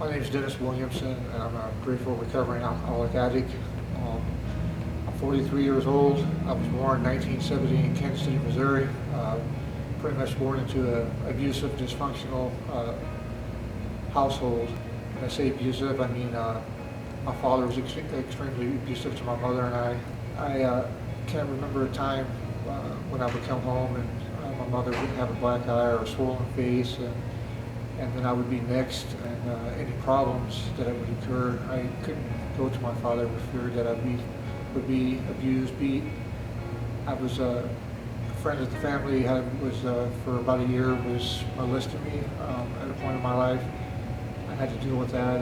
My name is Dennis Williamson, and I'm a grateful recovering alcoholic addict. I'm 43 years old. I was born in 1970 in Kansas City, Missouri. Pretty much born into an abusive, dysfunctional household. When I say abusive, I mean my father was extremely abusive to my mother and I. I can't remember a time when I would come home and my mother would have a black eye or a swollen face, and then I would be next, and any problems that would occur, I couldn't go to my father with fear that I would be abused, beat. I was a friend of the family, was for about a year, was molesting me at a point in my life. I had to deal with that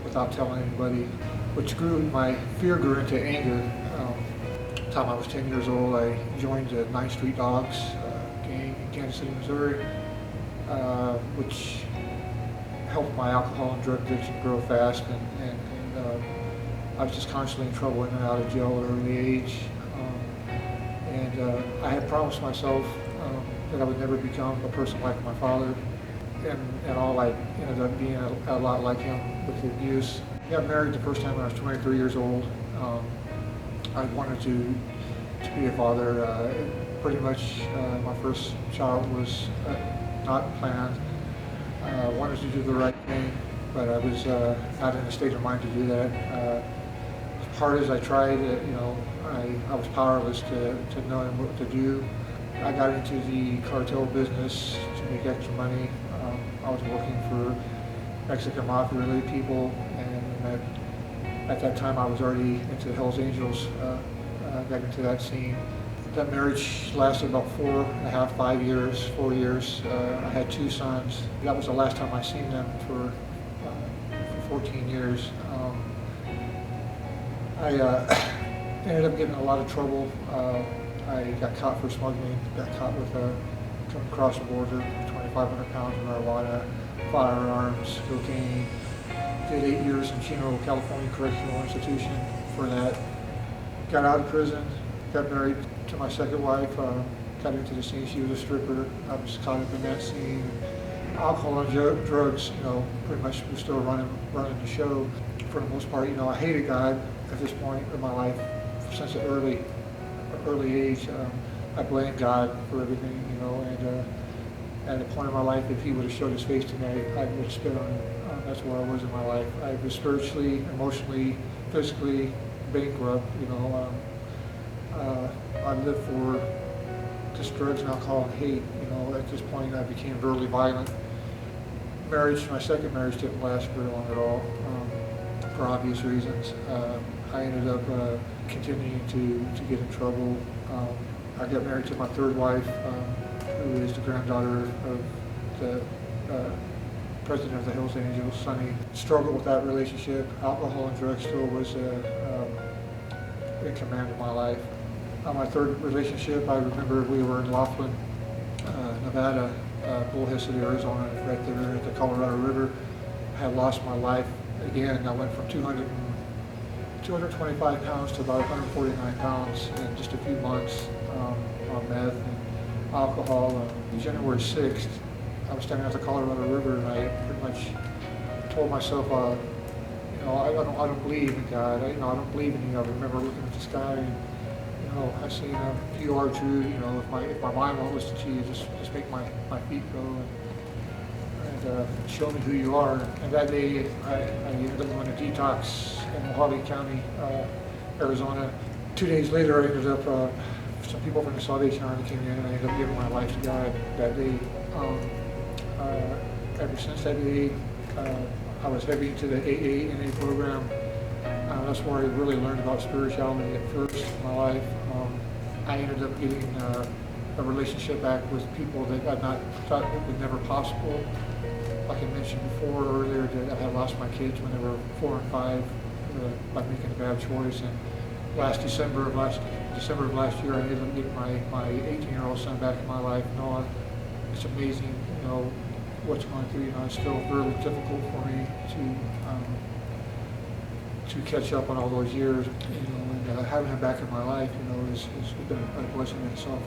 without telling anybody, which my fear grew into anger. The time I was 10 years old, I joined the 9th Street Dogs gang in Kansas City, Missouri, which helped my alcohol and drug addiction grow fast, and I was just constantly in trouble in and out of jail at an early age. I had promised myself that I would never become a person like my father, and all I ended up being a lot like him with the abuse. I got married the first time when I was 23 years old. I wanted to be a father. Pretty much my first child was not planned. I wanted to do the right thing, but I was not in a state of mind to do that. As hard as I tried, I was powerless to know what to do. I got into the cartel business to make extra money. I was working for Mexican mafia-related people, and at that time I was already into the Hells Angels. Got into that scene. That marriage lasted about 4.5, 5 years, 4 years. I had 2 sons. That was the last time I seen them for 14 years. I ended up getting in a lot of trouble. I got caught for smuggling, got caught with coming across the border, 2,500 pounds of marijuana, firearms, cocaine. Did 8 years in Chino, California Correctional Institution for that. Got out of prison, got married to my second wife, got into the scene. She was a stripper. I was caught up in that scene. Alcohol and drugs, pretty much was still running the show. For the most part, I hated God at this point in my life since an early age. I blamed God for everything, and at a point in my life, if He would have showed His face to me, I would have spit on Him. That's where I was in my life. I was spiritually, emotionally, physically bankrupt. I lived for just drugs and alcohol and hate. At this point, I became very violent. My second marriage didn't last very long at all, for obvious reasons. I ended up continuing to get in trouble. I got married to my third wife, who is the granddaughter of the president of the Hells Angels, Sonny. Struggled with that relationship. Alcohol and drugs still was in command of my life. My third relationship, I remember we were in Laughlin, Nevada, Bullhead City, Arizona, right there at the Colorado River. I had lost my life again. I went from 225 pounds to about 149 pounds in just a few months on meth and alcohol. January 6th, I was standing at the Colorado River, and I pretty much told myself, I don't believe in God. I don't believe in you. I remember looking at the sky, and I seen, if you are true, if my mind won't listen to you, just make my feet go and show me who you are. And that day, I ended up going to detox in Mojave County, Arizona. 2 days later, I ended up, some people from the Salvation Army came in, and I ended up giving my life to God that day. Ever since that day, I was heavy into the AA program. That's where I really learned about spirituality at first in my life. I ended up getting a relationship back with people that I not thought it was never possible. Like I mentioned before earlier, that I had lost my kids when they were 4 and 5 by making a bad choice. And December of last year, I ended up getting my 18-year-old son back in my life. Noah, it's amazing, what's going through. It's still really difficult for me to catch up on all those years, and having him back in my life, has been a blessing in itself.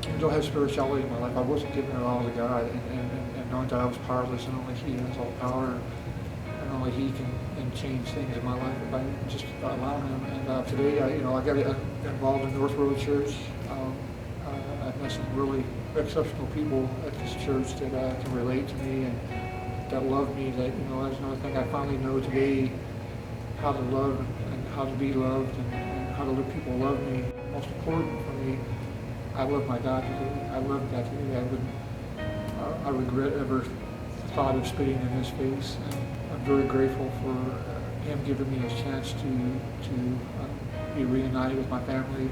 I don't have spirituality in my life. I wasn't giving it all to God, and knowing that I was powerless and only He has all power. only He can change things in my life if I just allow Him. And today, I got involved in North Road Church. I've met some really exceptional people at this church that can relate to me and that love me. That that's another thing I finally know today, how to love and how to be loved and how to let people love me. Most important for me, I love my God today. I love God today. I regret ever thought of spitting in His face. And I'm very grateful for Him giving me a chance to be reunited with my family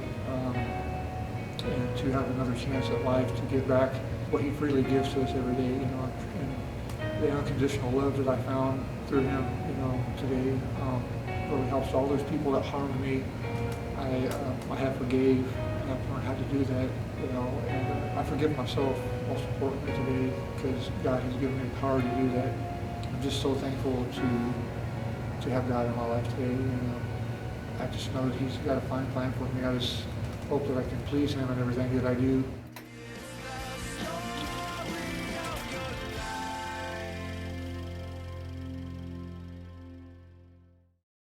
and to have another chance at life to give back what He freely gives to us every day. And the unconditional love that I found through Him, today really helps all those people that harmed me. I have forgave, and I've learned how to do that, and I forgive myself most importantly today because God has given me the power to do that. I'm just so thankful to have God in my life today. I just know that He's got a fine plan for me. I just hope that I can please Him in everything that I do.